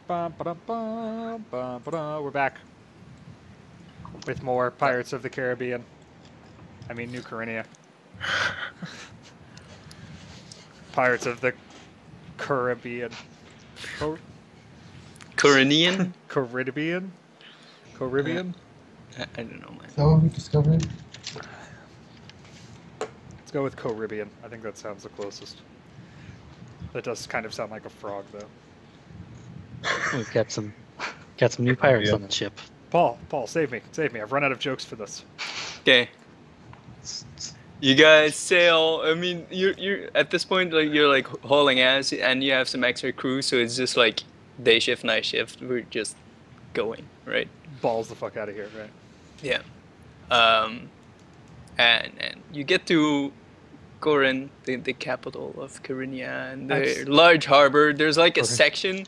We're back with more Pirates of the Caribbean. I mean, New Korinia. Pirates of the Caribbean. Korinian? Caribbean? Caribbean? I don't know, man. So we discovered. Let's go with Caribbean. I think that sounds the closest. That does kind of sound like a frog, though. We've got some new pirates on the ship. Paul, save me. Save me. I've run out of jokes for this. Okay. You guys sail. I mean, you're at this point, like, you're like hauling ass, and you have some extra crew, so it's just like day shift, night shift. We're just going, right? Balls the fuck out of here, right? Yeah. And you get to Corin, the capital of Korinia, and the large harbor. There's like a section,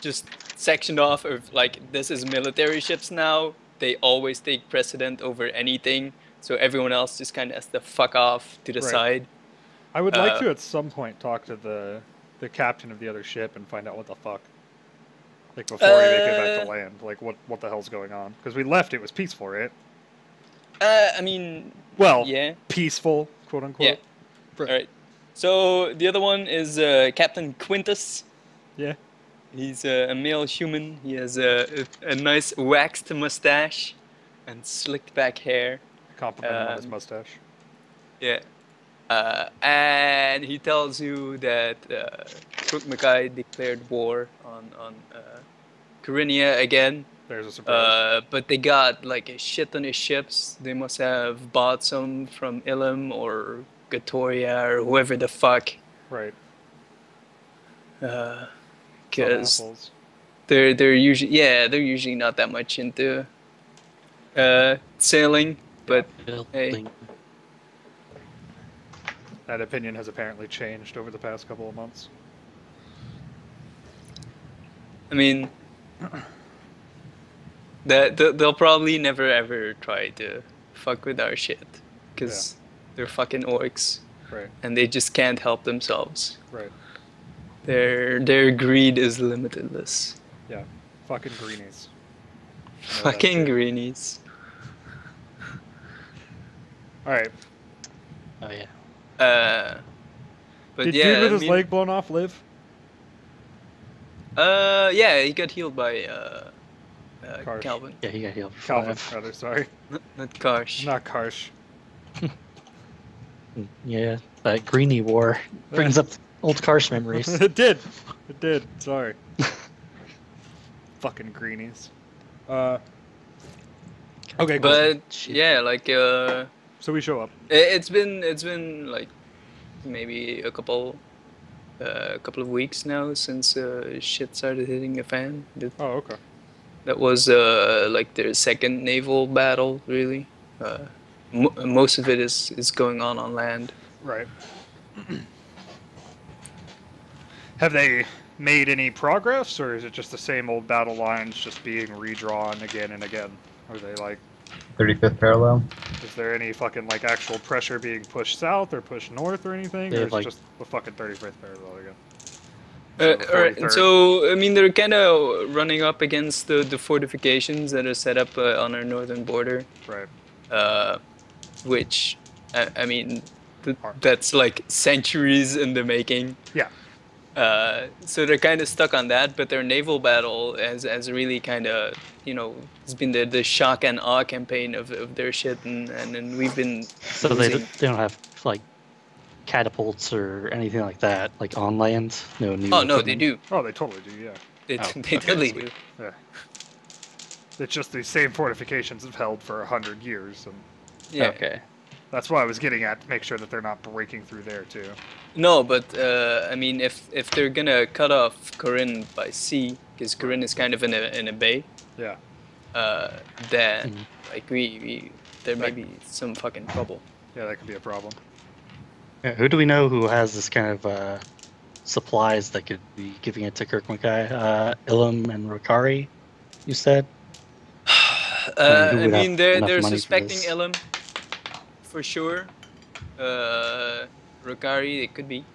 just sectioned off of like, this is military ships now. They always take precedent over anything. So everyone else just kind of has to fuck off to the side. I would like to at some point talk to the captain of the other ship and find out what the fuck. Like before we make it back to land, like what the hell's going on? Because we left, it was peaceful, right? I mean, well, yeah, peaceful, quote unquote. Yeah. All right. So the other one is Captain Quintus. Yeah. He's a male human. He has a nice waxed mustache and slicked back hair. Compliment him on his mustache. Yeah. And he tells you that Crook Mackay declared war on Korinia again. There's a surprise. But they got like a shit ton of ships. They must have bought some from Ilum or Gatoria or whoever the fuck. Right. Because they're usually not that much into sailing. But hey. That opinion has apparently changed over the past couple of months. I mean, they'll probably never ever try to fuck with our shit, because they're fucking orcs, right? And they just can't help themselves. Right. Their greed is limitless. Yeah, fucking greenies. Fucking greenies. All right. Oh yeah. But did yeah, dude with his leg blown off live? Yeah, he got healed by Calvin. Yeah, he got healed. Calvin, rather. Sorry. Not Karsh. Not Karsh. Yeah, that Greenie War brings up old Karsh memories. It did. It did. Sorry. Fucking greenies. Okay. Cool. But yeah, like so we show up. It's been like maybe a couple of weeks now since shit started hitting the fan. Oh, okay. That was like their second naval battle, really. Most of it is going on land. Right. Have they made any progress, or is it just the same old battle lines just being redrawn again and again? Are they like 35th parallel? Is there any fucking like actual pressure being pushed south or pushed north or anything? Or is it just the fucking 35th parallel again? Alright, and so, I mean, they're kind of running up against the fortifications that are set up on our northern border. Right. Which, I mean, that's like centuries in the making. Yeah. So they're kind of stuck on that, but their naval battle has really kind of, you know, it's been the shock and awe campaign of their shit, and we've been. So they don't have like catapults or anything like that, like on land. No new. Oh no, they do. Oh, they totally do. Yeah. They totally do. Yeah. It's just the same fortifications have held for 100 years, and yeah. Okay. That's why I was getting at, to make sure that they're not breaking through there too. No, but I mean, if they're gonna cut off Corinne by sea, because Corinne is kind of in a bay. Yeah. Then like there may be some fucking trouble. Yeah, that could be a problem. Yeah, who do we know who has this kind of supplies that could be giving it to Kirk Mackay? Ilum and Rokari, you said. I mean, they're suspecting Ilum for sure. Rokari, it could be.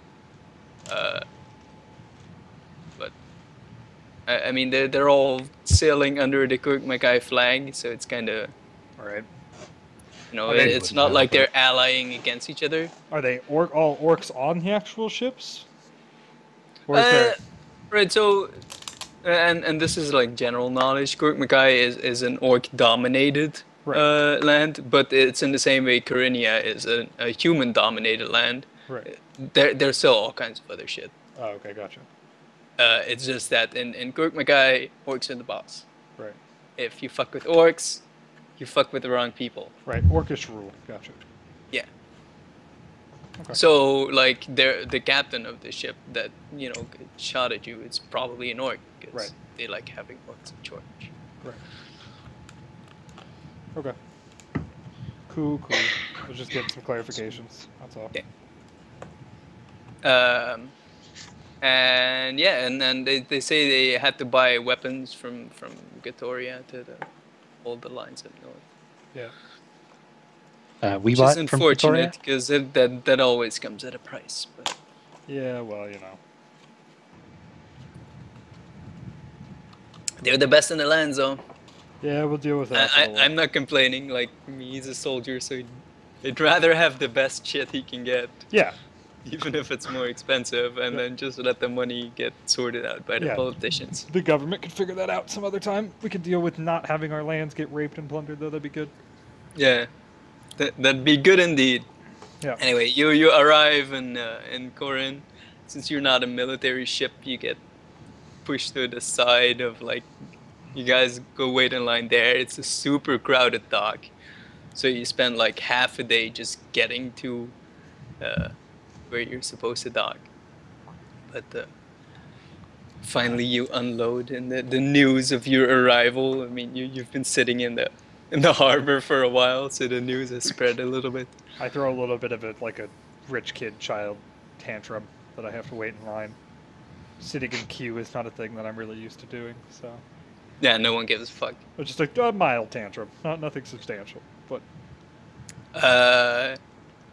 But I mean, they're all sailing under the Kurkmakai flag, so it's kind of, All right. It's not like they're allying against each other. Are they all orcs on the actual ships? Or is there... Right, so, and this is like general knowledge. Kurkmakai is an orc-dominated land, but it's in the same way Korinia is a human-dominated land. Right. There's still all kinds of other shit. Oh, okay, gotcha. It's just that in Kurkmakai, orcs are the boss. Right. If you fuck with orcs, you fuck with the wrong people. Right, orcish rule, gotcha. Yeah. Okay. So, like, the captain of the ship that, shot at you, it's probably an orc, because they like having orcs in charge. Right. Okay. Cool. We'll just get some clarifications, that's all. Okay. And yeah, and then they say they had to buy weapons from Gatoria to hold the lines up north. Yeah. We Which bought is from unfortunate Victoria. because that always comes at a price. But Yeah, well, they're the best in the land, though. Yeah, we'll deal with that. I'm not complaining. Like, he's a soldier, so he'd rather have the best shit he can get. Yeah. Even if it's more expensive, and then just let the money get sorted out by the politicians. The government could figure that out some other time. We could deal with not having our lands get raped and plundered, though. That'd be good. Yeah, that'd be good indeed. Yeah. Anyway, you arrive in Corin. Since you're not a military ship, you get pushed to the side of, like, you guys go wait in line there. It's a super crowded dock, so you spend like half a day just getting to where you're supposed to dock. But finally you unload, and the news of your arrival. I mean, you've been sitting in the harbor for a while, so the news has spread a little bit. I throw a little bit of it like a rich kid child tantrum that I have to wait in line. Sitting in queue is not a thing that I'm really used to doing, so. Yeah, no one gives a fuck. It's just a mild tantrum, nothing substantial, but.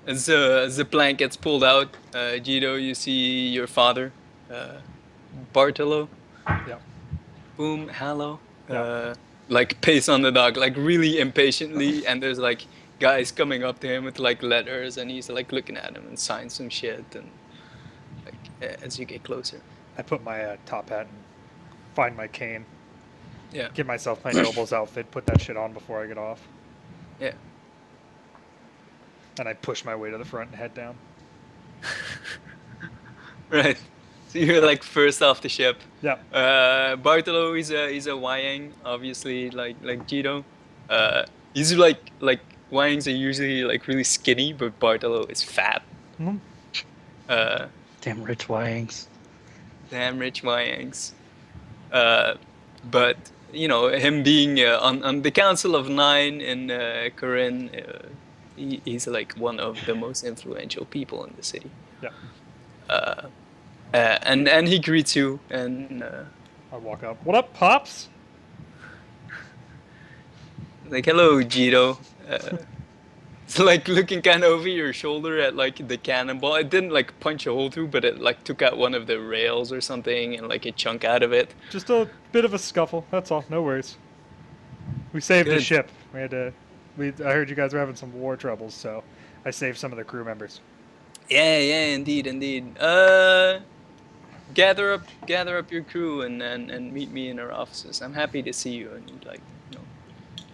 As the plank gets pulled out, Gito, you see your father, Bartolo. Yeah. Boom, hello. Yeah. Like pace on the dock, like really impatiently, and there's like guys coming up to him with like letters, and he's like looking at him and signs some shit, and like as you get closer. I put my top hat and find my cane. Yeah. Get myself my noble's outfit, put that shit on before I get off. Yeah. And I push my way to the front and head down. Right. So you're like first off the ship. Yeah. Bartolo is a Wayang, obviously, like Gito. He's like Wayangs are usually like really skinny, but Bartolo is fat. Mm-hmm. Damn rich Wangs. Damn rich Wayangs. But him being on the Council of Nine in Corinne, he's like one of the most influential people in the city. Yeah. And he greets you, and I walk up. What up, Pops? like, hello, Gito. It's like looking kind of over your shoulder at like the cannonball. It didn't like punch a hole through, but it like took out one of the rails or something, and like a chunk out of it. Just a bit of a scuffle. That's all. No worries. We saved the Good. ship. We had to. I heard you guys were having some war troubles, so I saved some of the crew members. Yeah, indeed. Gather up your crew and meet me in our offices. I'm happy to see you, and like,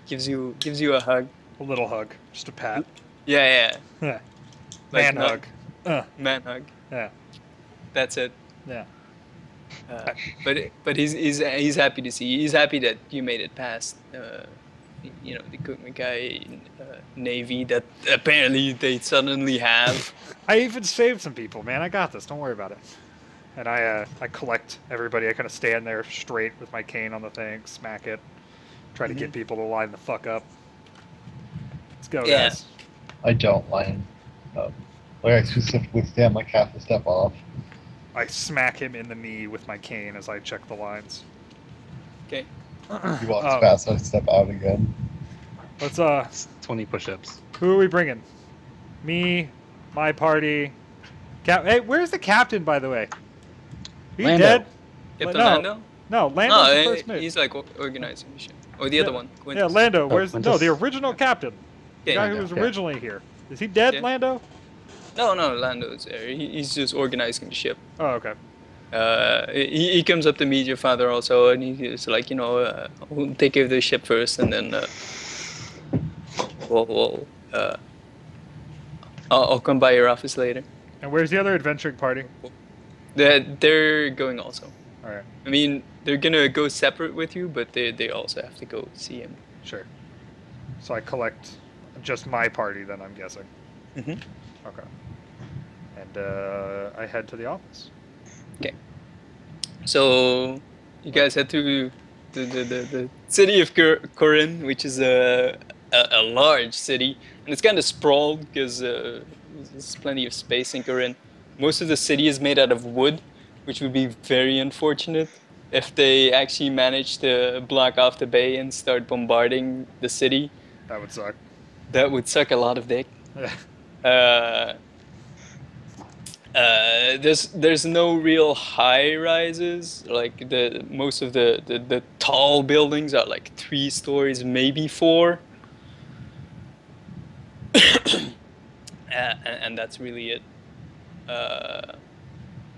gives you a hug. A little hug, just a pat. Yeah. Yeah. Like, Man hug. Man hug. Yeah. That's it. Yeah. But he's happy to see you. He's happy that you made it past the Kurkmakai Navy that apparently they suddenly have. I even saved some people, man. I got this. Don't worry about it. And I collect everybody. I kind of stand there straight with my cane on the thing, smack it, try to get people to line the fuck up. Let's go, guys. I don't line up. Like, I specifically stand like half a step off. I smack him in the knee with my cane as I check the lines. Okay. He walks fast, I step out again. Let's 20 push-ups. Who are we bringing? Me, my party. Hey, where's the captain, by the way? He Lando. dead? Captain No. Lando? No, Lando's No, the first mate. he's like organizing the ship. Or the other one, Yeah, Quintus. Lando. Where's no Quintus. the original captain? The Yeah, guy yeah. who was Okay. originally here. Is he dead, Yeah. Lando? No, Lando's there. He's just organizing the ship. Oh, okay. He comes up to meet your father also, and he's like, we'll take care of the ship first, and then I'll come by your office later. And where's the other adventuring party? They're going also. All right. I mean, they're gonna go separate with you, but they also have to go see him. Sure. So I collect just my party then, I'm guessing. Mm-hmm. Okay. And I head to the office. Okay. So you guys head to the city of Corinne, which is a large city, and it's kind of sprawled because there's plenty of space in Corinne. Most of the city is made out of wood, which would be very unfortunate if they actually manage to block off the bay and start bombarding the city. That would suck. That would suck a lot of dick. There's no real high rises. Like most of the tall buildings are like 3 stories, maybe 4. And that's really it.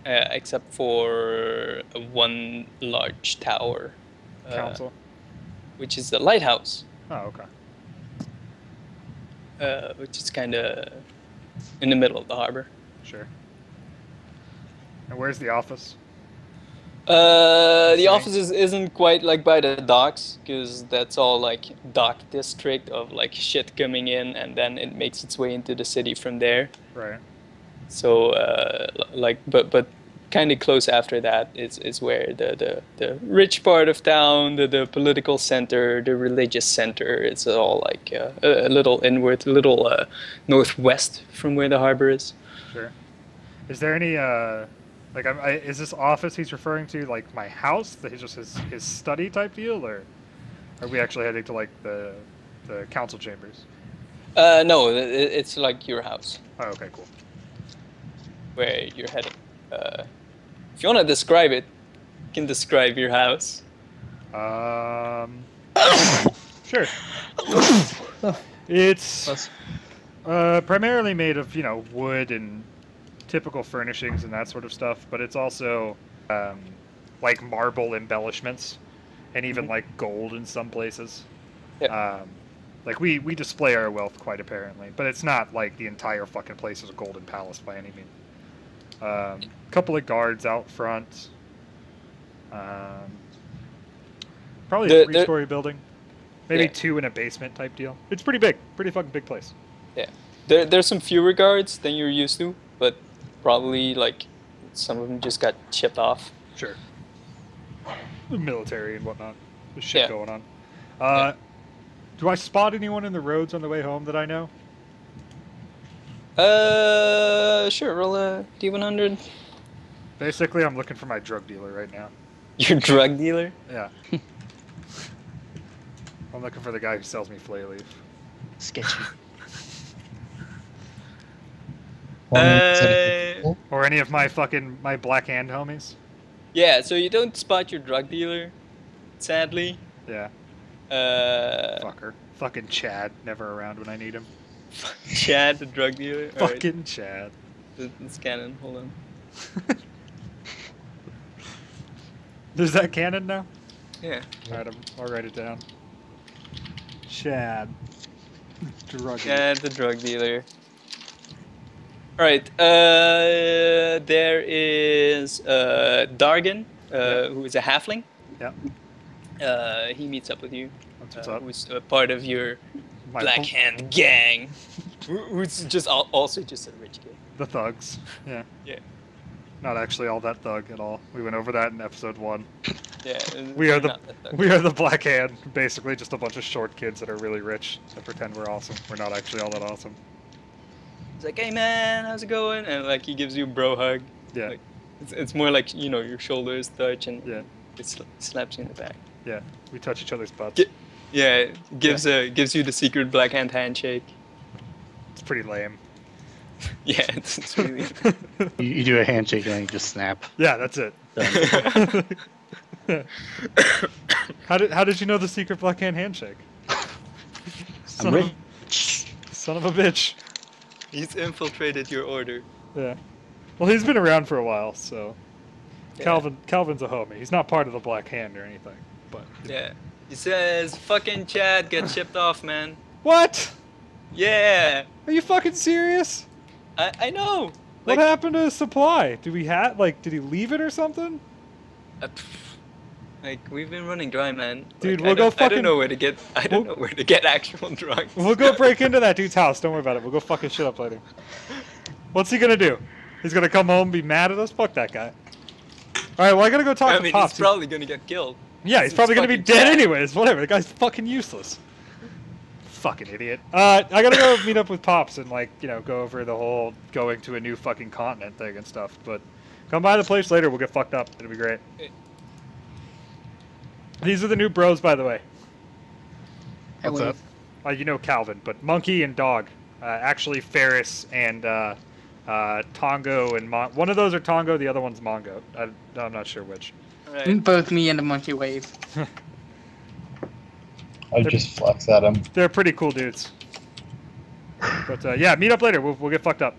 Except for one large tower, Council. which is the lighthouse, Oh, okay. which is kind of in the middle of the harbor. Sure. And where's the office? The Same. office isn't quite like by the docks, because that's all like dock district of like shit coming in, and then it makes its way into the city from there. Right. So but kind of close after that is where the rich part of town, the political center, the religious center. It's all like a little inward, a little northwest from where the harbor is. Sure. Is there any like is this office he's referring to like my house? That he's just his study type deal, or are we actually heading to like the council chambers? No, it's like your house Oh, okay, cool. where you're heading. If you want to describe it, you can describe your house. Sure. It's primarily made of wood and typical furnishings and that sort of stuff, but it's also like marble embellishments and even like gold in some places. Yeah. Like we display our wealth quite apparently, but it's not like the entire fucking place is a golden palace by any means. Couple of guards out front. Probably a 3-story building. Maybe 2 in a basement type deal. It's pretty big. Pretty fucking big place. Yeah. There's some fewer guards than you're used to, but probably like some of them just got chipped off. Sure. The military and whatnot. There's shit Yeah. going on. Yeah. Do I spot anyone in the roads on the way home that I know? Sure, roll a D100. Basically, I'm looking for my drug dealer right now. Your drug dealer? Yeah. I'm looking for the guy who sells me flay leaf. Sketchy. Or any of my black hand homies. Yeah, so you don't spot your drug dealer, sadly. Yeah. Fucker. Fucking Chad, never around when I need him. Chad, the drug dealer? Fucking Chad. It's canon, hold on. There's that cannon now? Yeah. Alright, I'll write it down. Chad. Drug Chad, the drug dealer. Alright, there is Dargan, who is a halfling. Yeah. He meets up with you. What's up? Who's part of your My Black Hand gang. Who's just also just a rich kid. The thugs. Yeah. Yeah. Not actually all that thug at all. We went over that in episode 1. Yeah. We are not that thug. we are the Black Hand. Basically, just a bunch of short kids that are really rich that pretend we're awesome. We're not actually all that awesome. He's like, hey man, how's it going? And like he gives you a bro hug. Yeah. Like, it's more like your shoulders touch and Yeah. it slaps you in the back. Yeah. We touch each other's butts. Yeah, it gives you the secret Black Hand handshake. It's pretty lame. Yeah, it's really. You do a handshake and then you just snap. Yeah, that's it. Done. How did you know the secret Black Hand handshake? I'm rich. Son of a bitch. He's infiltrated your order. Yeah. Well, he's been around for a while, so Yeah. Calvin's a homie. He's not part of the Black Hand or anything, but Yeah. He says, "Fucking Chad, get shipped off, man." what? Yeah. Are you fucking serious? I know. What Like, happened to his supply? Did he leave it or something? Like we've been running dry, man. Dude, Like, we'll go I fucking- don't know where to get. I don't know where to get actual drugs. We'll go break into that dude's house. Don't worry about it. We'll go fuck his shit up later. What's he gonna do? He's gonna come home and be mad at us? Fuck that guy. Alright, well I gotta go talk I to mean, Pops. he's probably gonna get killed. Yeah, he's probably gonna be fucking dead Chad. anyways. Whatever. The guy's fucking useless. Fucking idiot. I gotta go meet up with Pops and go over the whole going to a new fucking continent thing and stuff. But come by the place later. We'll get fucked up. It'll be great. These are the new bros, by the way. What's up? You know Calvin, but Monkey and Dog. Actually, Ferris and Tongo and one of those are Tongo, the other one's Mongo. I'm not sure which. Right. Both me and the monkey wave. I just flex at him. They're pretty cool dudes. But yeah, meet up later. We'll get fucked up.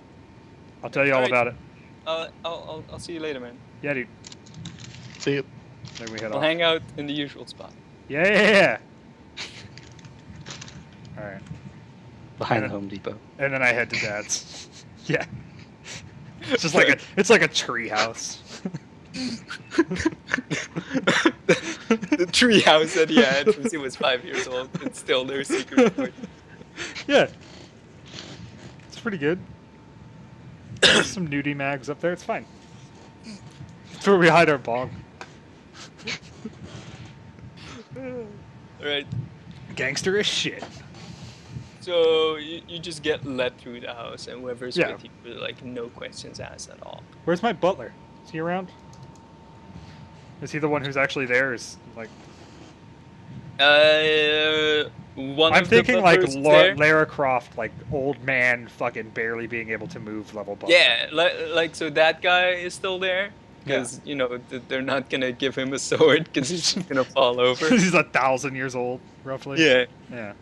I'll tell you all Alright. about it. I'll see you later, man. Yeah, dude. See you. Then we head We'll off. hang out in the usual spot. Yeah. All right. Behind And the Home Depot. And then I head to Dad's. Yeah. It's just it's like a tree house. The tree house that he had since he was 5 years old. It's still their secret point. Yeah. It's pretty good. There's some nudie mags up there. It's fine. That's where we hide our bong. Alright. Gangster as shit. So you just get let through the house, and whoever's Yeah. with you, like, no questions asked at all. Where's my butler? Is he around? Is he the one who's actually there? Is like One I'm of thinking the like butlers is there. Lara Croft, like old man, fucking barely being able to move level butler. Yeah, like so that guy is still there because they're not gonna give him a sword because he's just gonna fall over. He's 1,000 years old, roughly. Yeah, Yeah.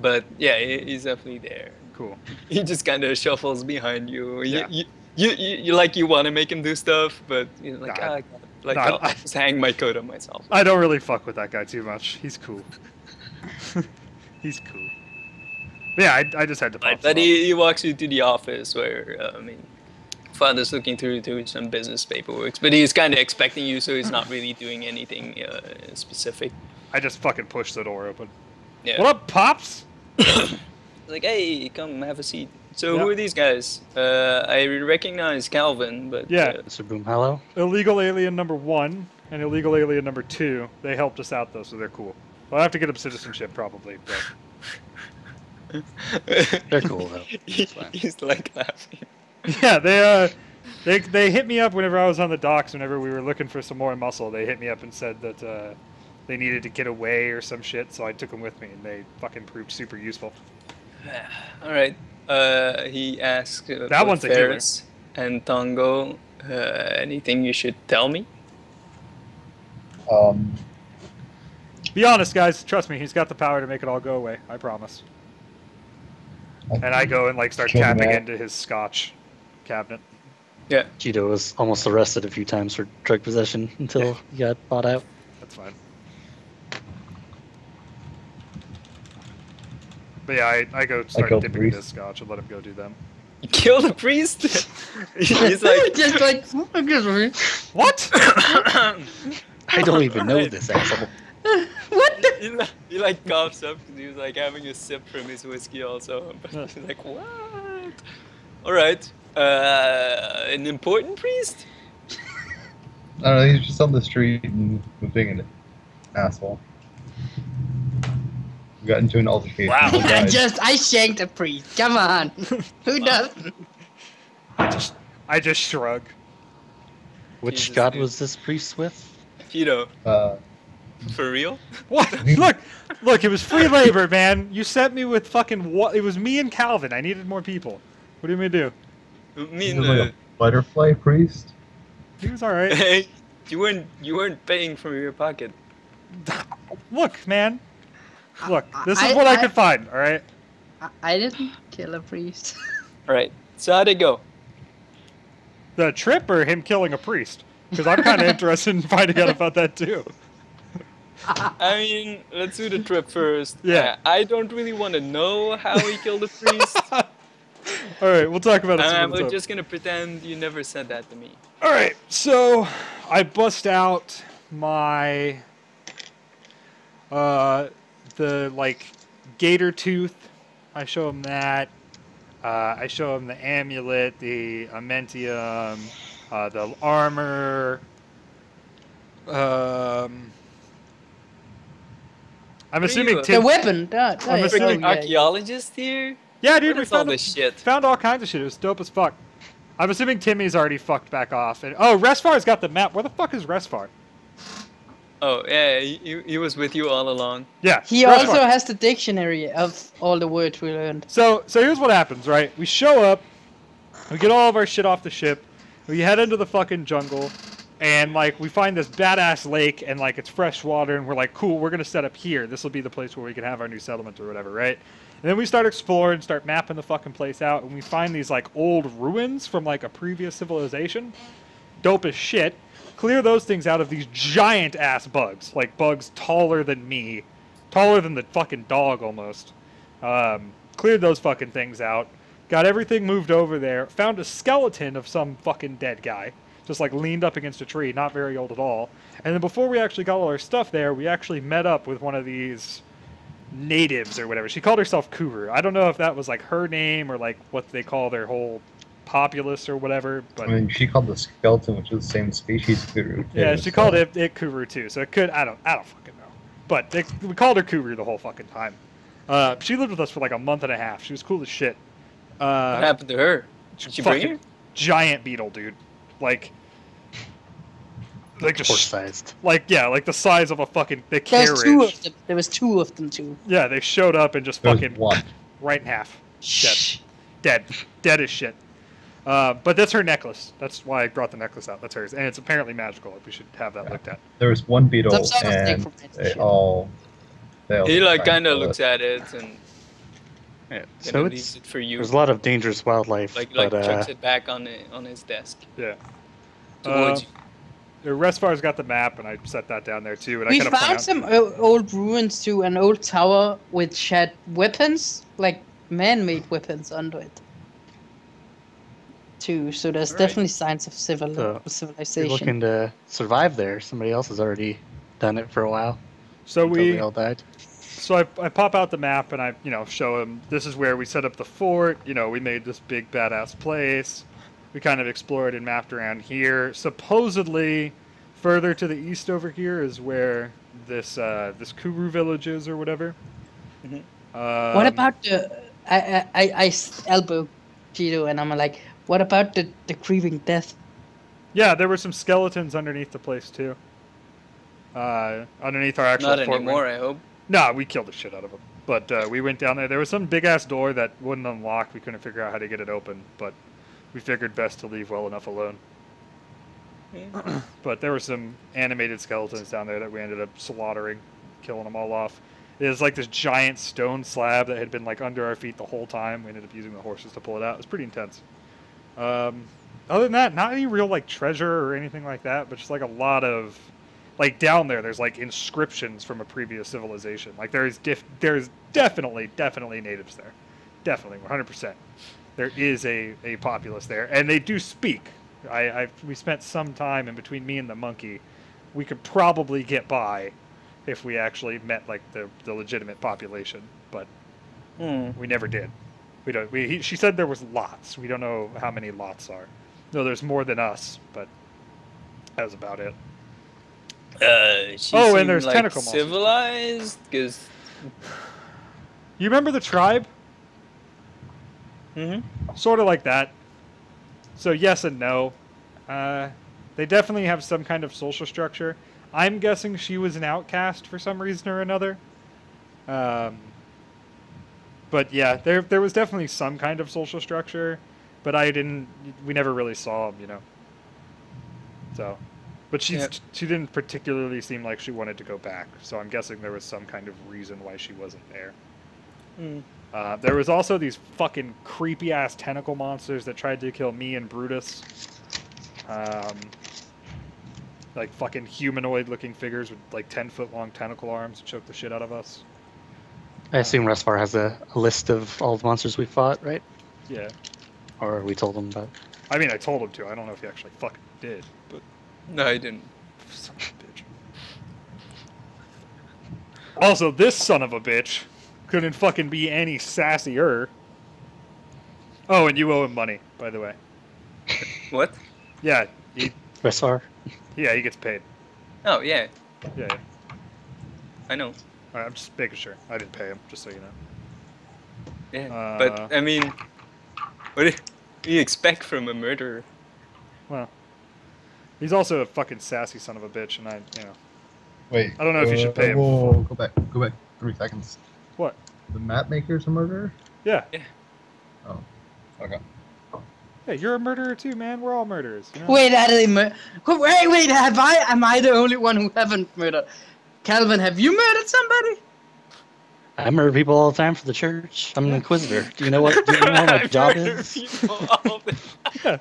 but yeah, he's definitely there. Cool. He just kind of shuffles behind you. Yeah. You want to make him do stuff, but you're like, Nah. I'll just hang my coat on myself. I don't really fuck with that guy too much. He's cool. He's cool. But yeah, I just had to pop. But he walks you to the office where, Father's looking through some business paperwork, but he's kind of expecting you, so he's not really doing anything specific. I just fucking pushed the door open. Yeah. What up, Pops? Like, hey, come have a seat. So Yeah. who are these guys? I recognize Calvin, but Yeah. Mr. Boom, hello. Illegal alien number 1 and illegal alien number 2. They helped us out though, so they're cool. Well, I have to get them citizenship probably, but They're cool though. It's fine. he's like laughing. yeah, they hit me up whenever I was on the docks. Whenever we were looking for some more muscle, they hit me up and said that they needed to get away or some shit. So I took them with me, and they fucking proved super useful. All right. He asks That both one's a healer. Ferris and Tongo. Anything you should tell me? Be honest, guys. Trust me, he's got the power to make it all go away. I promise. And I go and like start Kill the tapping man. into his scotch cabinet. Yeah. Cheeto was almost arrested a few times for drug possession until he got bought out. That's fine. But yeah, I go start go dipping into brief. his scotch and let him go do them. You kill the priest? He's like, just like, What? I don't even know this asshole. what the? he like coughs up because he was like having a sip from his whiskey also. But he's like, what? All right. An important priest? I don't know, he's just on the street and was being an asshole. We got into an altercation. Wow. and died. I shanked a priest. Come on. Who doesn't? I just shrug. Which Jesus, god dude. was this priest with? Cheeto, Uh, for real? What? Look, it was free labor, man. You sent me with fucking what? It was me and Calvin. I needed more people. What do you mean to do? Me he and was like a butterfly priest. He was all right. Hey, You weren't paying from your pocket. Look, man. Look, this is what I could find. All right. I didn't kill a priest. All right. So how'd it go? The trip or him killing a priest? Because I'm kind of interested in finding out about that too. I mean, let's do the trip first. Yeah. I don't really want to know how he killed the priest. All right, we'll talk about it. We're just gonna pretend you never said that to me. All right, so I bust out my the like gator tooth. I show him that. I show him the amulet, the amentium, the armor. I'm assuming you? The weapon. I'm assuming archaeologist here. Yeah, dude, What we is all found this shit. Found all kinds of shit. It was dope as fuck. I'm assuming Timmy's already fucked back off. And oh, Resfar's got the map. Where the fuck is Resfar? Oh yeah, he was with you all along. Yeah. He Resfar. also has the dictionary of all the words we learned. So here's what happens, right? We show up, we get all of our shit off the ship, we head into the fucking jungle, and like we find this badass lake, and like it's fresh water, and we're like, cool, we're gonna set up here. This will be the place where we can have our new settlement or whatever, right? And then we start exploring, start mapping the fucking place out, and we find these like old ruins from like a previous civilization. Dope as shit. Clear those things out of these giant ass bugs, like bugs taller than me, taller than the fucking dog almost. Cleared those fucking things out, got everything moved over there, found a skeleton of some fucking dead guy, just like leaned up against a tree, not very old at all. And then before we actually got all our stuff there, we actually met up with one of these natives or whatever. She called herself Kuru. I don't know if that was like her name or like what they call their whole populace or whatever, but I mean, she called the skeleton, which is the same species, Kuru. yeah, she called it Kuru too. So it could I don't fucking know, but we called her Kuru the whole fucking time. She lived with us for like a month and a half. She was cool as shit. What happened to her? Did she bring her? Giant beetle, dude. Like just horse-sized. Like the size of a fucking carriage. There's two of them. There was two of them too. Yeah, they showed up and just There's fucking one. right in half. Shh. Dead as shit. But that's her necklace. That's why I brought the necklace out. That's hers, and it's apparently magical. We should have that looked at. There was one beetle, Some sort of and necromancy they shit. all. He like kind of looks at it and Yeah. so So leaves it for you. there's a lot of dangerous wildlife, Like but chucks it back on his desk. Yeah. Towards you. Resfar's got the map, and I set that down there too. And We I kind of found some old ruins too, an old tower which had weapons, like man-made weapons under it. Too, so there's Alright. definitely signs of So, if you're civilization. looking to survive there. Somebody else has already done it for a while. So until they all died. So I pop out the map and I show him this is where we set up the fort. We made this big badass place. We kind of explored and mapped around here. Supposedly, further to the east over here is where this Kuru village is or whatever. Mhm. What about the? I elbow Cheeto and I'm like, what about the grieving death? Yeah, there were some skeletons underneath the place too. Underneath our actual Not fort. anymore, I hope. Nah, we killed the shit out of them. But we went down there. There was some big ass door that wouldn't unlock. We couldn't figure out how to get it open, but we figured best to leave well enough alone. Yeah. But there were some animated skeletons down there that we ended up slaughtering, killing them all off. It was like this giant stone slab that had been like under our feet the whole time. We ended up using the horses to pull it out. It was pretty intense. Other than that, not any real like treasure or anything like that, but just like a lot of like down there's like inscriptions from a previous civilization. Like there's definitely natives there. Definitely 100%. There is a populace there, and they do speak. We spent some time in between me and the monkey. We could probably get by if we actually met like the legitimate population, but we never did. We don't. She said there was lots. We don't know how many lots are. No, there's more than us, but that was about it. She Oh, and seemed, there's like, tentacle monsters. civilized, because You remember the tribe? Sort of like that. So yes and no. They definitely have some kind of social structure. I'm guessing she was an outcast for some reason or another. But yeah, there was definitely some kind of social structure, but we never really saw them, So But she Yep. didn't particularly seem like she wanted to go back, so I'm guessing there was some kind of reason why she wasn't there. Mm. There was also these fucking creepy ass tentacle monsters that tried to kill me and Brutus. Like fucking humanoid looking figures with like 10-foot long tentacle arms that choke the shit out of us. I assume Resvar has a list of all the monsters we fought, right? Yeah. Or we told him about. I mean, I told him to. I don't know if he actually fucking did, but No, I didn't. son of a bitch. Also, this son of a bitch couldn't fucking be any sassier. Oh, and you owe him money, by the way. What? Yeah, he Resvar? he gets paid. Oh yeah, Yeah. I know. Alright, I'm just making sure. I didn't pay him, just so you know. Yeah, but I mean, what do you expect from a murderer? Well, he's also a fucking sassy son of a bitch, and Wait. I don't know if you should pay him. Whoa, go back. 3 seconds. What? The map maker's a murderer? Yeah. Oh. Okay. Yeah, you're a murderer too, man. We're all murderers. You know? Wait, wait, am I the only one who haven't murdered? Calvin, have you murdered somebody? I murder people all the time for the church. I'm an inquisitor. Do you know what my job is? Yeah.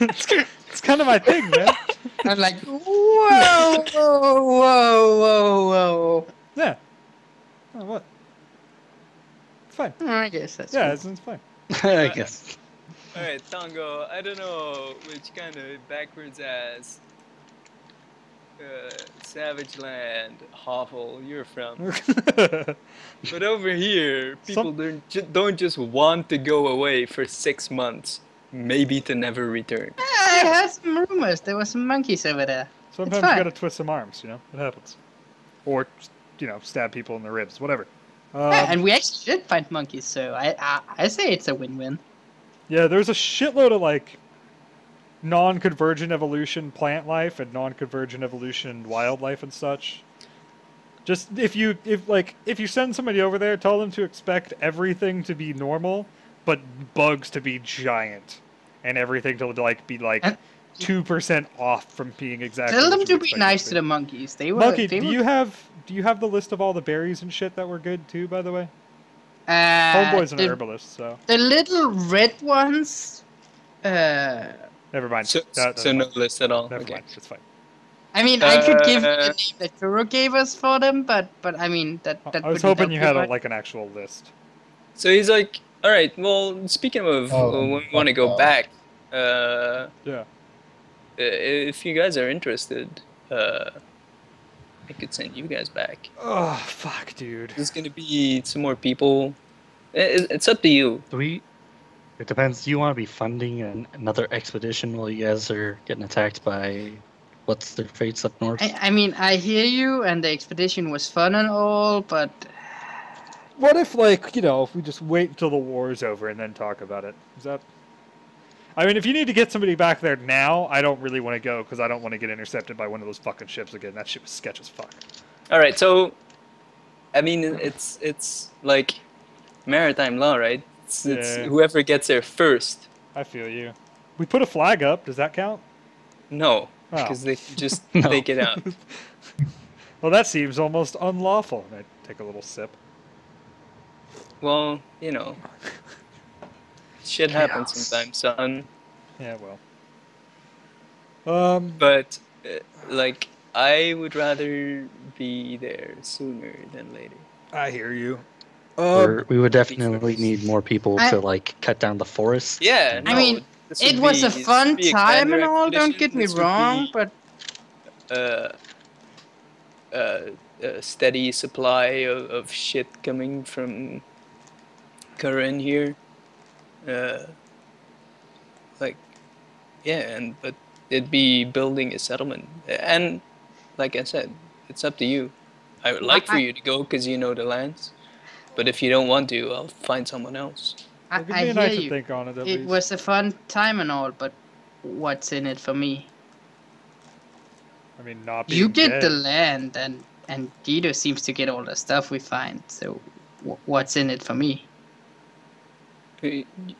It's kind of my thing, man. I'm like, whoa, whoa, whoa, whoa. Yeah. Oh, what? It's fine. I guess that's Yeah, cool. it's fine. I guess. Alright, Tongo, I don't know which kind of backwards ass savage land hovel you're from. But over here, people don't just want to go away for 6 months, maybe to never return. I heard some rumors. There were some monkeys over there. Sometimes It's you fine. gotta twist some arms, you know? It happens. Or, stab people in the ribs, whatever. Yeah, and we actually did find monkeys, so I say it's a win-win. Yeah, there's a shitload of, like, non-convergent evolution plant life and non-convergent evolution wildlife and such. Just, if you send somebody over there, tell them to expect everything to be normal, but bugs to be giant. And everything to, be, And- 2% off from being exactly Tell what them you to be expect it nice to the monkeys. They were. Monkey, they do were, you have the list of all the berries and shit that were good too, by the way? Uh, Homeboy's an the, herbalist, so the little red ones. never mind. So no list at all. Never Okay. mind. It's fine. I mean, I could give you the name that Kuro gave us for them, but I mean that. I was wouldn't hoping help you had much. an actual list. So he's like, all right. Well, speaking of when we want to go back, Yeah. if you guys are interested, I could send you guys back. Oh fuck, dude. There's gonna be some more people. It's up to you. It depends. Do you want to be funding another expedition while you guys are getting attacked by what's their fates up north? I mean, I hear you, and the expedition was fun and all, but What if, if we just wait until the war is over and then talk about it? Is that? I mean, if you need to get somebody back there now, I don't really want to go because I don't want to get intercepted by one of those fucking ships again. That shit was sketch as fuck. All right. So, I mean, it's like maritime law, right? It's Yeah. whoever gets there first. I feel you. We put a flag up. Does that count? No, Oh. because they can just No. take it out. Well, that seems almost unlawful. And I take a little sip. Well, shit happens Chaos. sometimes, son. Yeah, well. But I would rather be there sooner than later. I hear you. We would definitely need more people to cut down the forest. Yeah, I no, mean, this would it was a this fun would be time commander and all. Don't expedition. get me This would wrong, be, but a steady supply of shit coming from Karen here. But it'd be building a settlement. And like I said, it's up to you. I would like for you to go because you know the lands. But if you don't want to, I'll find someone else. I Give me a hear night to you. think on it, at It least. was a fun time and all, but what's in it for me? I mean, not being You get dead. the land, and Guido seems to get all the stuff we find. So, what's in it for me?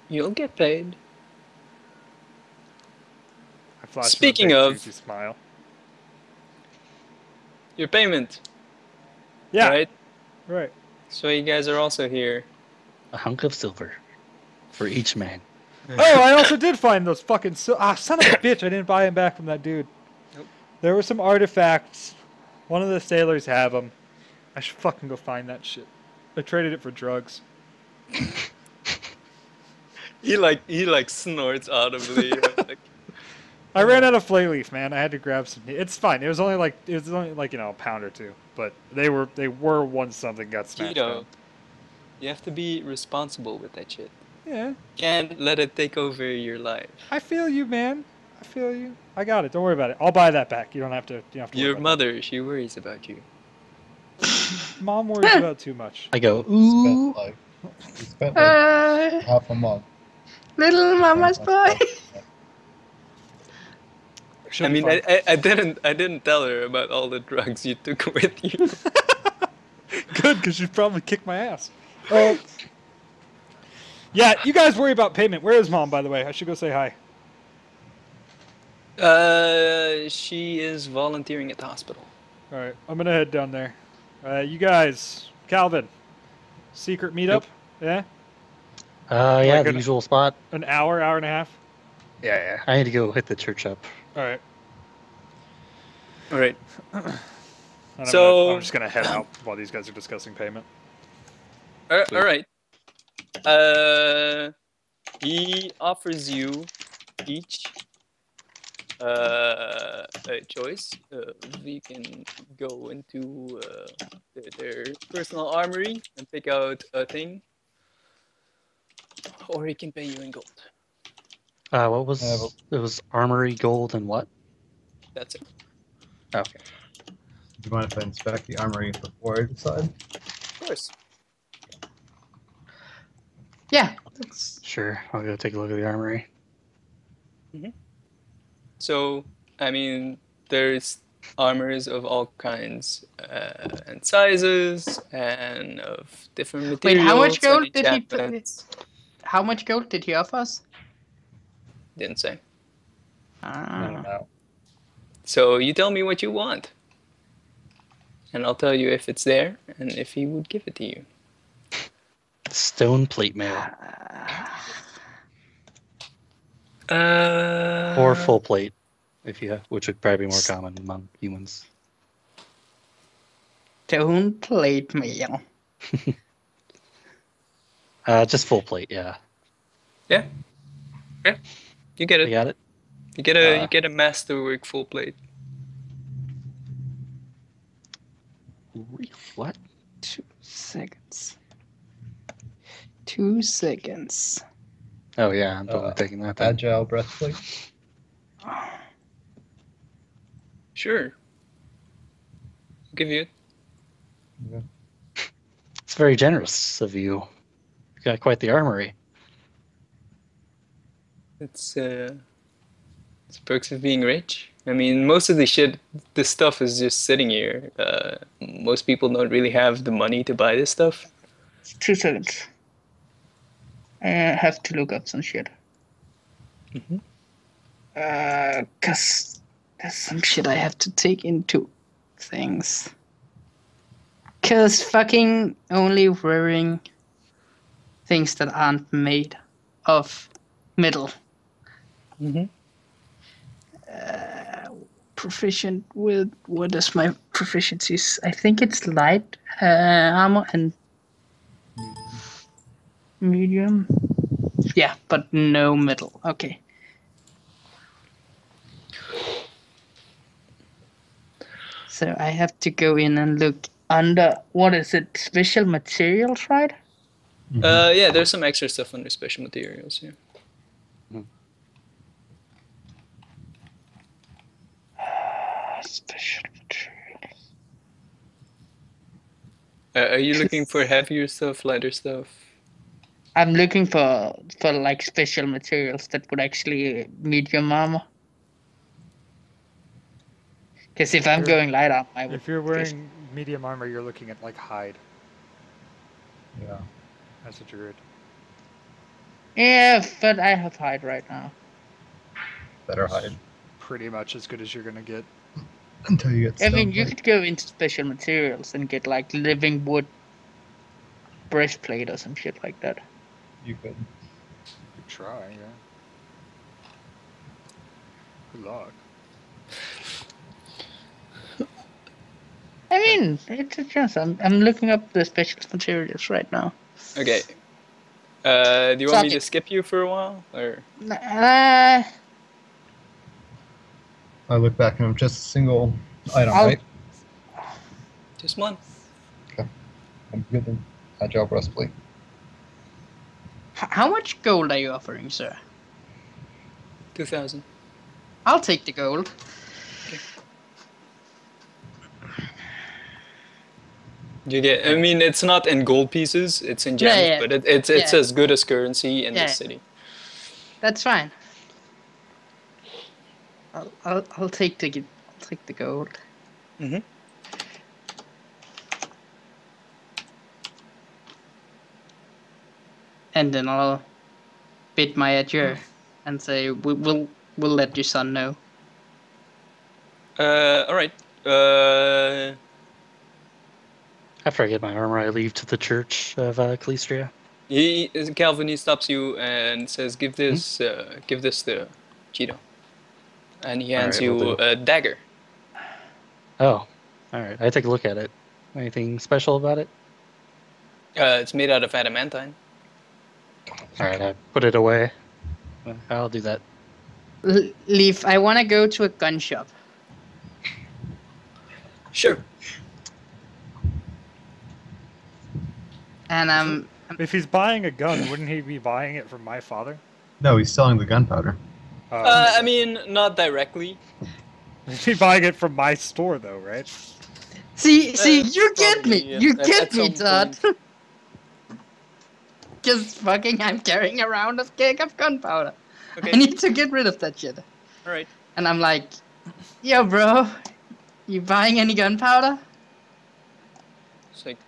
You'll get paid. I flashed him a Speaking big, of- creepy smile. Your payment. Yeah. Right? Right. So you guys are also here. A hunk of silver for each man. Oh, I also did find those fucking son of a bitch! I didn't buy him back from that dude. Nope. There were some artifacts. One of the sailors have them. I should fucking go find that shit. I traded it for drugs. He like snorts audibly. Like, I ran out of flay leaf, man. I had to grab some. It's fine. It was only like a pound or two, but they were once something got smashed Keto. down. You have to be responsible with that shit. Yeah, Can't let it take over your life. I feel you, man. I feel you. I got it. Don't worry about it. I'll buy that back. You don't have to. You don't have to. Your worry mother, she worries about you. about that. Mom worries about too much. I go, ooh. Spent like half a month. Little mama's boy. Should I be mean, fine. I didn't tell her about all the drugs you took with you. Good, because she'd probably kick my ass. Yeah, you guys worry about payment. Where is Mom, by the way? I should go say hi. She is volunteering at the hospital. All right, I'm gonna head down there. You guys, Calvin, secret meetup? Yeah, Yeah, Like the an- usual spot. an hour and a half. Yeah. I need to go hit the church up. All right. All right. And I'm just gonna head out while these guys are discussing payment. All right. He offers you each a choice. You can go into their personal armory and pick out a thing, or he can pay you in gold. What was it? Was armory, gold, and what? That's it. Okay. Do you mind if I inspect the armory before I decide? Of course. Yeah. Sure. I'll go take a look at the armory. So, I mean, there's armors of all kinds and sizes and of different Wait, materials. how much gold and did he? enchantments. How much gold did he offer us? Didn't say. I don't know. So you tell me what you want, and I'll tell you if it's there and if he would give it to you. Stone plate mail. Or full plate, if you have, which would probably be more common among humans. Stone plate mail. Just full plate, yeah. Yeah. Okay. You get You it. got it? You get a masterwork full plate. What? 2 seconds. 2 seconds. Oh yeah, I'm totally taking that. Then. Agile breastplate. Sure. I'll give you it. Okay. It's very generous of you. You got quite the armory. It's perks of being rich. I mean, most of this stuff is just sitting here. Most people don't really have the money to buy this stuff. 2 seconds. I have to look up some shit. Cause there's some shit I have to take into things. Cause fucking only wearing things that aren't made of metal. Proficient with, what is my proficiencies? I think it's light armor and medium. Yeah, but no metal. Okay. So I have to go in and look under, what is it, special materials, right? Yeah, there's some extra stuff under special materials. Yeah. Special materials. Are you looking for heavier stuff, lighter stuff? I'm looking for like special materials that would actually medium armor. Because if I'm going light armor, I would. If you're wearing medium armor, you're looking at like hide. Yeah. That's what you're. Yeah, but I have hide right now. Better hide. Pretty much as good as you're gonna get. Until you get I mean, stoned. you could go into special materials and get like living wood breastplate or some shit like that. You could. Good try, yeah. Good luck. I mean, it's a chance. I'm looking up the special materials right now. Okay. Do you want me Sorry. to skip you for a while, or? Uh, I look back and I'm just a single item, I'll- right? Just one. I'm good then. Agile breastplate. how much gold are you offering, sir? 2,000. I'll take the gold. You get. I mean, it's not in gold pieces; it's in gems, Yeah. but it's Yeah. as good as currency in Yeah. this city. That's fine. I'll take the gold. Mhm. And then I'll bid my adieu and say we'll let your son know. All right. After I get my armor, I leave to the church of Calistria. Calvin, he stops you and says, "Give this to Cheeto," and he hands Alright, will you do. a dagger. Oh, alright. I take a look at it. Anything special about it? It's made out of adamantine. Alright, I put it away. I'll do that. Leaf, I want to go to a gun shop. Sure. And If he's buying a gun, wouldn't he be buying it from my father? No, he's selling the gunpowder. I mean, not directly. He'd be buying it from my store, though, right? see, you get probably, me. yeah. You At get me, some Todd. Just fucking, I'm carrying around a keg of gunpowder. Okay. I need to get rid of that shit. All right. And I'm like, yo, bro, you buying any gunpowder? It's like,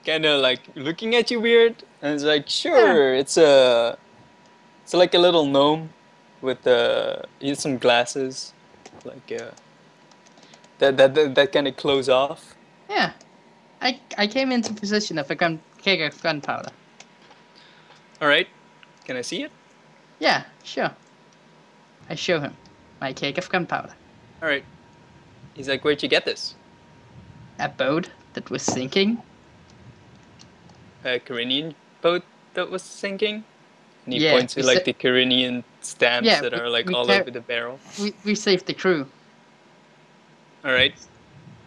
kind of like looking at you weird, and it's like, sure, it's like a little gnome with he has some glasses, like that kind of close off. Yeah. I came into possession of a keg of gunpowder. All right, can I see it? Yeah, sure. I show him my keg of gunpowder. All right. He's like, where'd you get this? A boat that was sinking. A Korinian boat that was sinking? And he Yeah, points to we like sa- the Korinian stamps Yeah, that are like we all ca- over the barrel. We saved the crew. All right.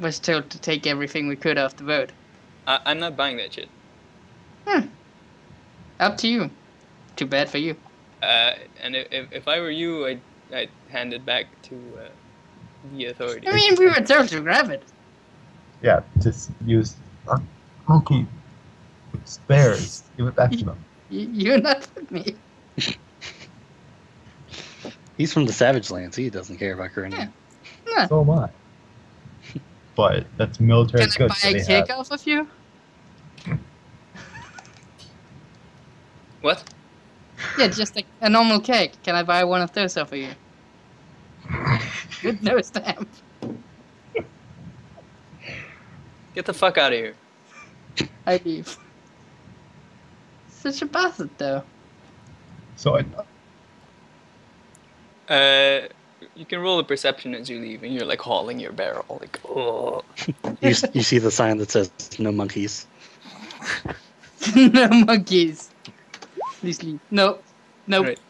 Was told to take everything we could off the boat. I'm not buying that shit. Up to you. Too bad for you. And if I were you, I'd hand it back to the authorities. I mean, we were told to grab it. Yeah, just use monkey spares. Give it back to them. You're not with me. He's from the Savage Lands. He doesn't care about Korinia. Yeah. So am I. But that's military Can I goods buy that a they cake have. off of you? What? Yeah, just a normal cake. Can I buy one of those off of you? With no stamp. Get the fuck out of here. I leave. Such a bastard, though. So You can roll a perception as you leave, and you're like hauling your barrel, like, oh. You see the sign that says "No monkeys." No monkeys. Please leave. No. Nope. Right.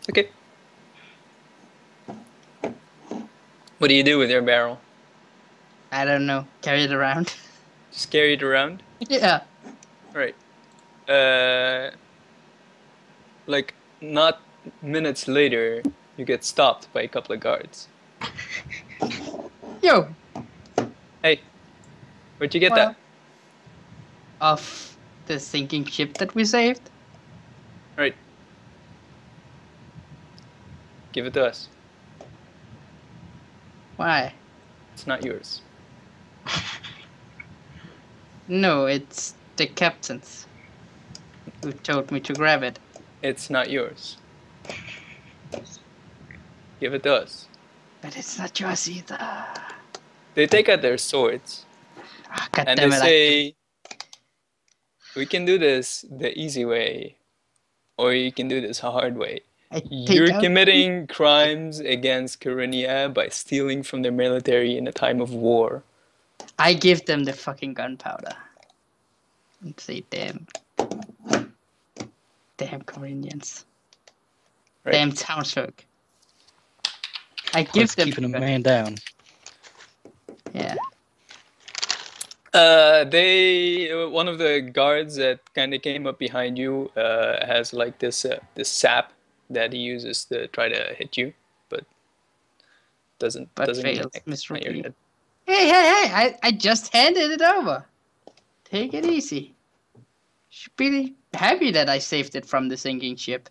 Okay. What do you do with your barrel? I don't know. Carry it around. Just carry it around? Yeah. Right. Like, not minutes later, you get stopped by a couple of guards. Yo. Hey, where'd you get Well, that? Of the sinking ship that we saved? Right. Give it to us. Why? It's not yours. No, it's the captain's who told me to grab it. It's not yours. Give it to us. But it's not yours either. They take out their swords God and damn they it! say, "We can do this the easy way, or you can do this hard way. I take You're out. committing crimes against Korinia by stealing from their military in a time of war." I give them the fucking gunpowder. And say, damn Corinthians, Right. damn townsfolk. I give Plus them. keeping a man down. Yeah. One of the guards that kind of came up behind you has like this sap that he uses to try to hit you, but doesn't But fails connect on your miserably. head. Hey! I just handed it over. Take it easy. Should be happy that I saved it from the sinking ship.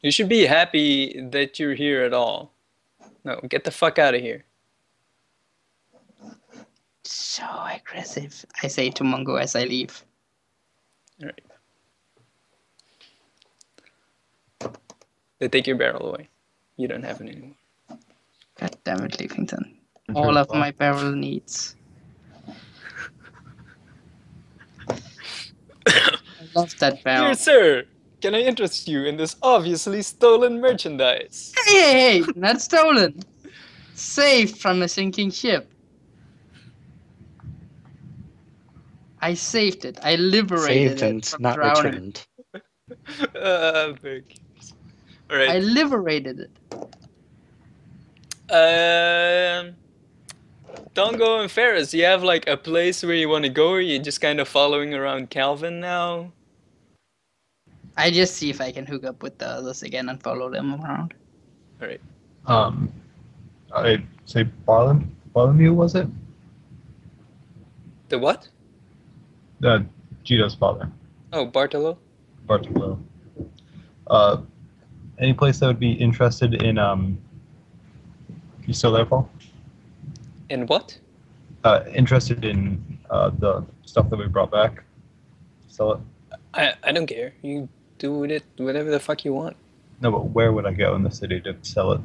You should be happy that you're here at all. No, get the fuck out of here. So aggressive, I say to Mungo as I leave. All right. They take your barrel away. You don't have it anymore. God damn it, Leafington. It's All your of fault. my barrel needs. I love that barrel. Dear sir, can I interest you in this obviously stolen merchandise? Hey! Not stolen. Saved from a sinking ship. I saved it. I liberated Saved it and from not drowning. returned. Very curious. All right. I liberated it. Dongo and Ferris, you have like a place where you want to go, or you're just kind of following around Calvin now? I just see if I can hook up with the others again and follow them around. Alright. I'd say Bartholomew, was it? The what? Gito's father, Oh, Bartolo? Bartolo. Any place that would be interested in, you still there, Paul? In what? Interested in the stuff that we brought back. Sell it. I don't care. You do with it whatever the fuck you want. No, but where would I go in the city to sell it?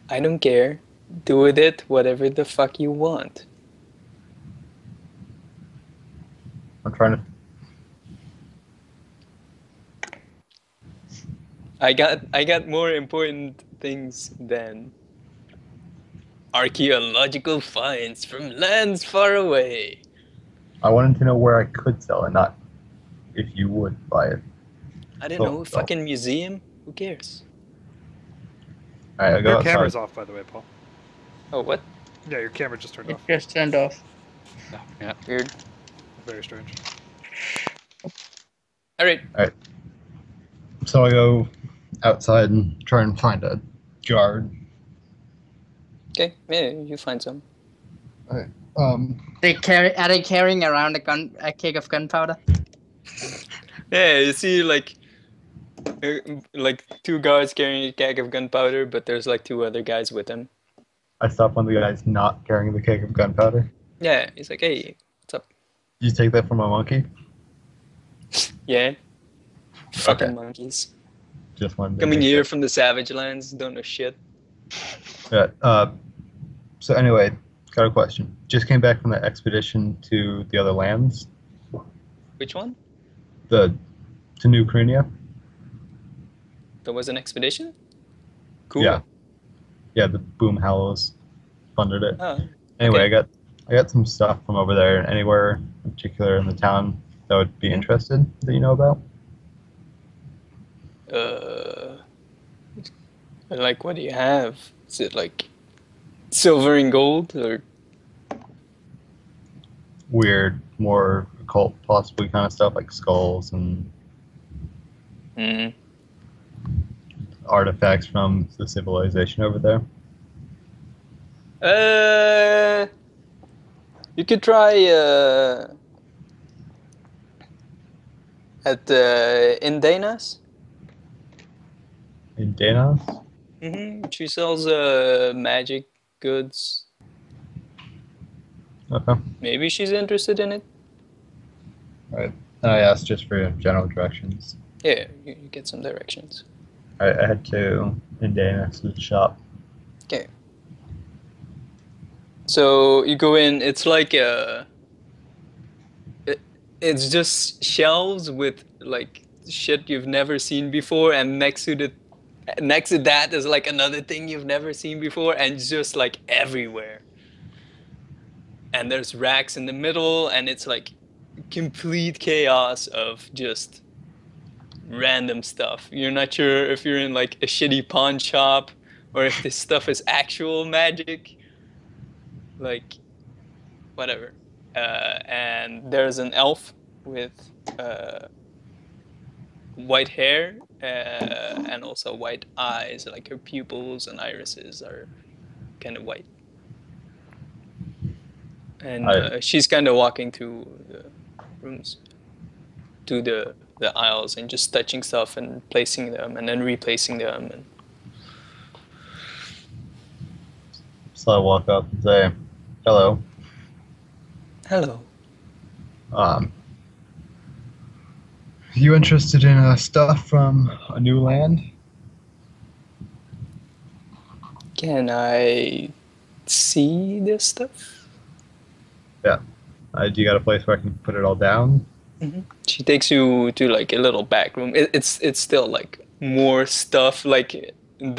I don't care. Do with it whatever the fuck you want. I'm trying to. I got more important things than archaeological finds from lands far away. I wanted to know where I could sell it, not if you would buy it. I don't So- know, fucking museum? Who cares? All right, I go Your outside. camera's off, by the way, Paul. Oh, what? Yeah, your camera just turned It off. just turned off. Yeah. Weird. Very strange. Alright. So I go outside and try and find a guard. Okay, yeah, you find some. Um, Are they carrying around a keg of gunpowder? Yeah, you see like two guards carrying a keg of gunpowder, but there's like two other guys with them. I stop one of the guys not carrying the keg of gunpowder. Yeah, he's like, hey, what's up? Did you take that from a monkey? Yeah. Fucking Okay. monkeys. Just one. Coming here from the savage lands, don't know shit. Yeah. So anyway, got a question. Just came back from the expedition to the other lands. Which one? To New Korinia. There was an expedition? Cool. Yeah. Yeah, the Boom Hallows funded it. Oh, Anyway, okay. I got some stuff from over there. Anywhere in particular in the town that would be interested that you know about? Like, what do you have? Is it like silver and gold, or Weird, more occult, possibly kind of stuff like skulls and artifacts from the civilization over there. You could try at Indanas. In Danos? She sells magic goods. Okay. Maybe she's interested in it. Right. And I asked just for general directions. Yeah, you get some directions. I head to Indanos' shop Okay. So you go in. It's like it's just shelves with like shit you've never seen before, and next to that is like another thing you've never seen before, and it's just like everywhere. And there's racks in the middle, and it's like complete chaos of just random stuff. You're not sure if you're in like a shitty pawn shop or if this stuff is actual magic. Like whatever. And there's an elf with white hair and also white eyes. Like her pupils and irises are kind of white. And she's kind of walking through the rooms to the aisles and just touching stuff and placing them and then replacing them. And So I walk up and say, "Hello. hello. You interested in stuff from a new land?" Can I see this stuff? Yeah. Do you got a place where I can put it all down? Mm-hmm. She takes you to like a little back room. It's still like more stuff like in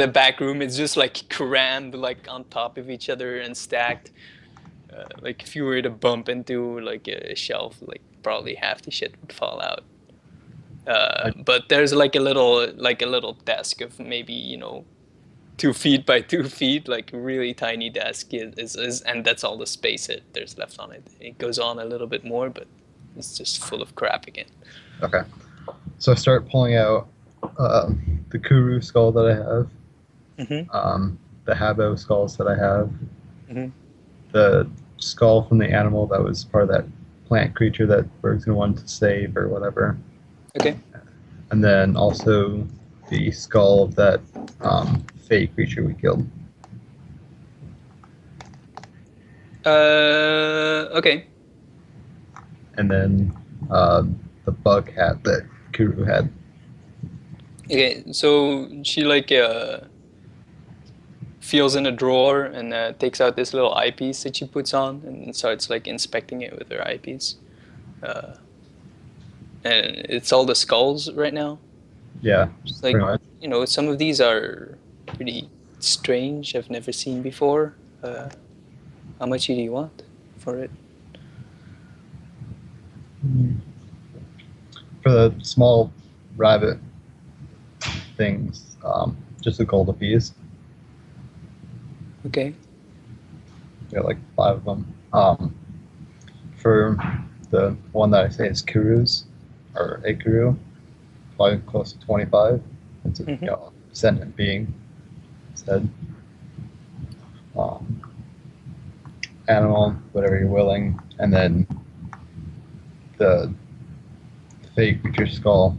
the back room. It's just like crammed like on top of each other and stacked. Like if you were to bump into like a shelf, like probably half the shit would fall out. But there's like a little desk of maybe 2 feet by 2 feet, like really tiny desk is and that's all the space there's left on it. It goes on a little bit more, but it's just full of crap again. Okay. So I start pulling out the Kuru skull that I have, the Habo skulls that I have, the skull from the animal that was part of that plant creature that Bergson wanted to save or whatever. Okay. And then also the skull of that Fey creature we killed. Okay. And then the bug hat that Kuru had. Okay, so she like feels in a drawer and takes out this little eyepiece that she puts on and starts like inspecting it with her eyepiece. And it's all the skulls right now. Yeah, It's like, pretty much. some of these are pretty strange. I've never seen before. How much do you want for it? For the small rabbit things, just a gold apiece. Okay. We got like 5 of them. For the one that I say is Kuru's, or a Kuru, probably close to 25. It's a sentient being. Said, animal, whatever you're willing, and then the fake creature skull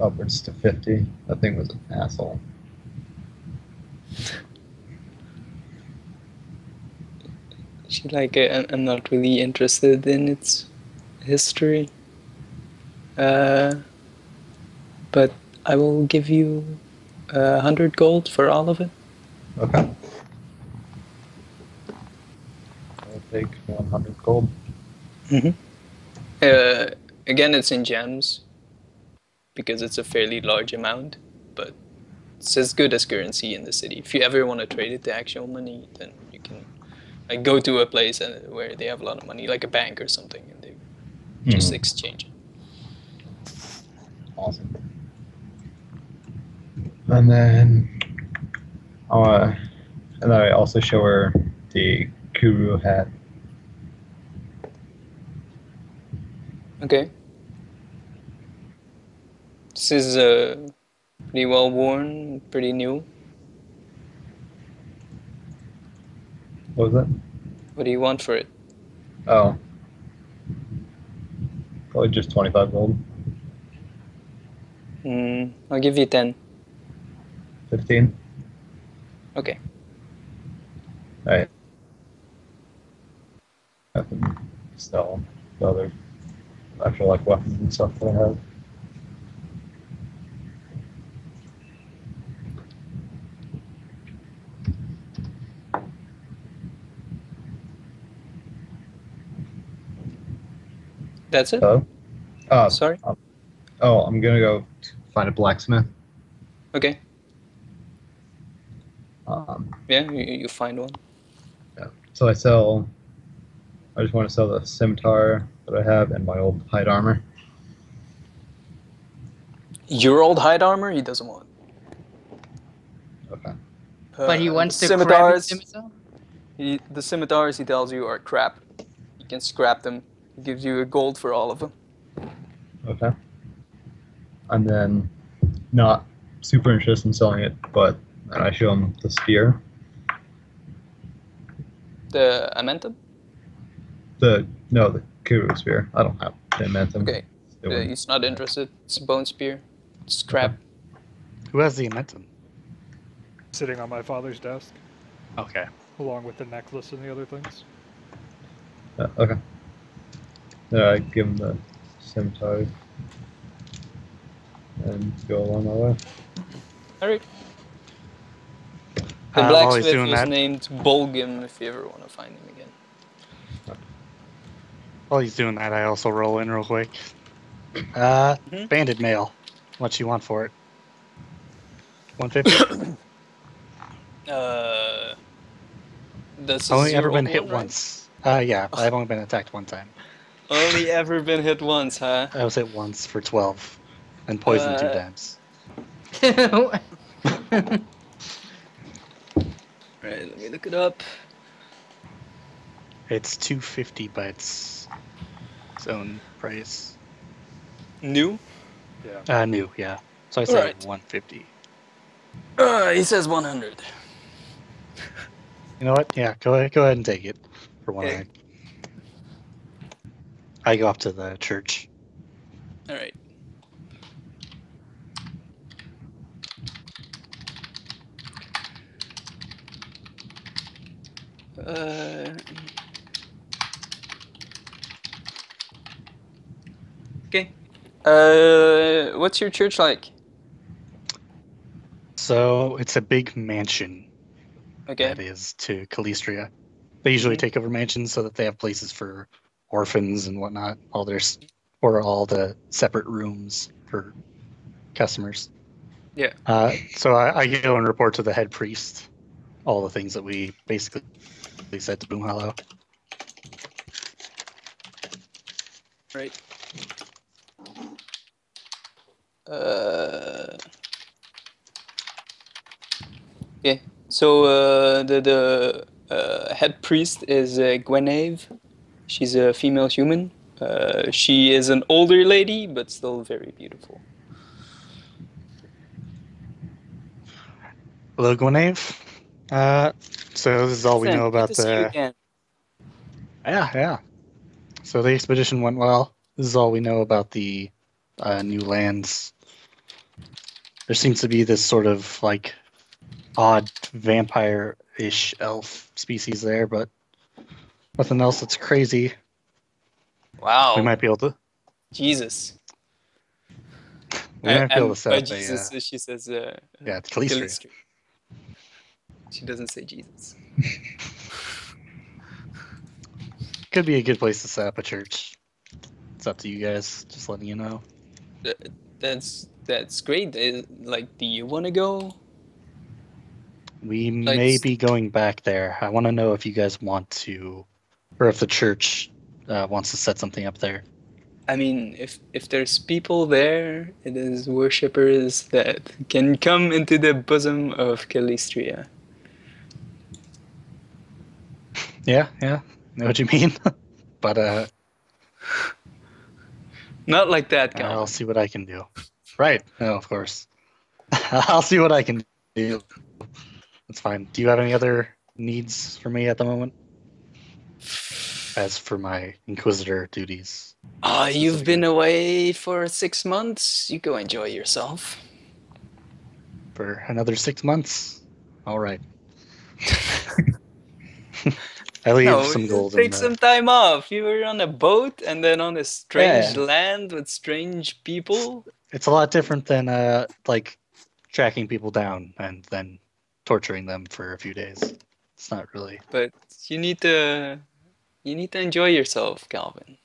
upwards to 50. That thing was an asshole. She like, I'm not really interested in its history. But I will give you 100 gold for all of it. Okay. I'll take 100 gold. Again, it's in gems because it's a fairly large amount, but it's as good as currency in the city. If you ever want to trade it to actual money, then you can like go to a place where they have a lot of money, like a bank or something, and they just exchange it. Awesome. And then I also show her the Kuru hat. Okay. This is pretty well worn, pretty new. What was that? What do you want for it? Oh. Probably just 25 gold. I'll give you 10. 15. Okay. Alright. I can sell the other actual like weapons and stuff that I have. That's it? Oh. Sorry? I'm gonna go find a blacksmith. Okay. Um, Yeah, you find one. yeah. So I just want to sell the scimitar that I have and my old hide armor. Your old hide armor he doesn't want. Okay. But he wants the crappy scimitars. scimitar? The scimitars he tells you are crap. You can scrap them. He gives you a gold for all of them. Okay. And then, not super interested in selling it, but then I show him the spear. The Amentum? The Kuru spear. I don't have the momentum. Okay. He's not interested. It's a bone spear. It's crap. Okay. Who has the Amentum? Sitting on my father's desk, Okay. along with the necklace and the other things. Okay. Then I give him the scimitar and go along my way. Alright. The While he's blacksmith doing was that, named Bolgim if you ever want to find him again. while he's doing that, I also roll in real quick. Banded mail. What you want for it? 150. This Only is ever your been old hit one, right? once. Yeah, I've only been attacked one time. Only ever been hit once, huh? I was hit once for 12, and poisoned 2 times. Right, let me look it up. It's 250 by its own price. New? Yeah. New, yeah. So I said Alright. 150. He says 100. You know what? Yeah, go ahead and take it for 100. Okay. I go up to the church. Alright. Okay. What's your church like? So it's a big mansion Okay. that is to Calistria. They usually take over mansions so that they have places for orphans and whatnot. All the separate rooms for customers. Yeah. So I go and report to the head priest all the things that we basically said to Boomhollow. Right. Okay. So the head priest is Guinevere. She's a female human. She is an older lady, but still very beautiful. Hello, Guinevere. So this is all we Ethan, know good about to see you the. again. Yeah. So the expedition went well. This is all we know about the new lands. There seems to be this sort of like odd vampire-ish elf species there, but nothing else that's crazy. Wow. We might be able to. Jesus. We might be able to set By up Jesus, she says. yeah, it's Calistria. Calistria. She doesn't say Jesus. Could be a good place to set up a church. It's up to you guys. Just letting you know. That's great. Like, do you want to go? We Like, may be going back there. I want to know if you guys want to, or if the church wants to set something up there. I mean, if there's people there, it is worshippers that can come into the bosom of Calistria. Yeah, know what you mean. But Not like that, I'll Calvin. see what I can do. Right? No, of course. I'll see what I can do. That's fine. Do you have any other needs for me at the moment? As for my Inquisitor duties. You've been away for 6 months. You go enjoy yourself. For another 6 months? All right. I leave some gold in take some time off. You were on a boat and then on a strange land with strange people. It's a lot different than like tracking people down and then torturing them for a few days. It's not really. But you need to enjoy yourself, Calvin.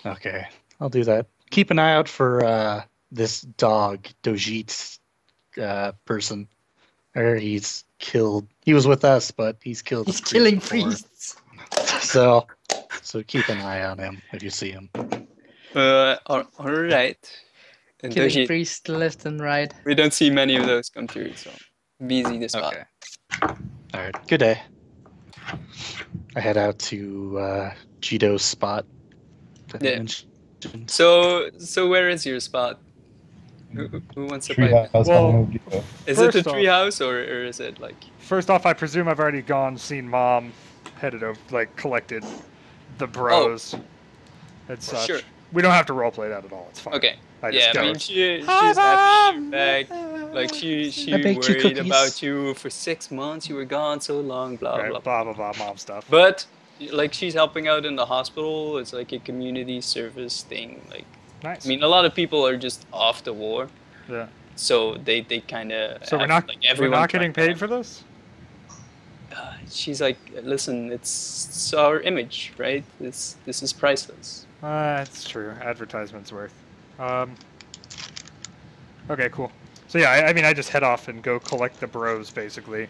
Okay, I'll do that. Keep an eye out for this dog, Dojit's person. Or he's killed. He was with us, but he's killed. He's a priest killing before. priests. So keep an eye on him if you see him. All right. And Killing Doji, priests left and right. we don't see many of those come through, so busy the spot. Okay. All right. Good day. I head out to Jito's spot. that I Yeah. mentioned. So where is your spot? Who wants to pipe in? Treehouse Well, on Mojito. Is it the First off- treehouse or is it like? First off, I presume I've already gone, seen Mom, headed over, like, collected the bros and such. Sure. We don't have to roleplay that at all. It's fine. Okay. I just Yeah, go. I mean she's happy you're back. Like she I baked you worried cookies. about you for 6 months. You were gone so long. Blah Right, blah. blah blah blah, Mom stuff. But like she's helping out in the hospital. It's like a community service thing. Like Nice. I mean, a lot of people are just off the war, yeah. so they kind of. So we're not like we're everyone not getting trying to- paid for this. She's like, listen, it's our image, right? This is priceless. It's true. Advertisement's worth. Okay, cool. So yeah, I mean, I just head off and go collect the bros, basically,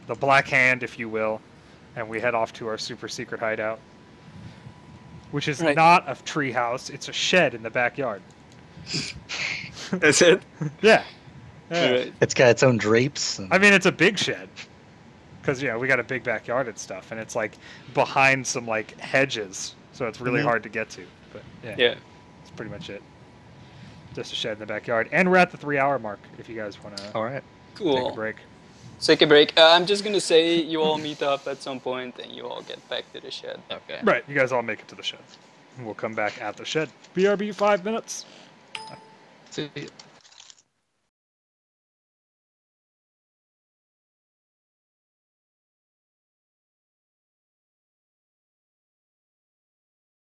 the Black Hand, if you will, and we head off to our super secret hideout, which is Right. not a tree house. It's a shed in the backyard. That's it. Yeah. Yeah. Alright. It's got its own drapes. And... I mean, it's a big shed. Because, we got a big backyard and stuff, and it's, like, behind some, like, hedges, so it's really Mhm. hard to get to. But, yeah, Yeah. that's pretty much it. Just a shed in the backyard. And we're at the 3-hour mark, if you guys want to All right. take Cool. a break. Take a break. I'm just gonna say you all meet up at some point and you all get back to the shed. Okay. Right, you guys all make it to the shed. We'll come back at the shed. BRB 5 minutes. See you.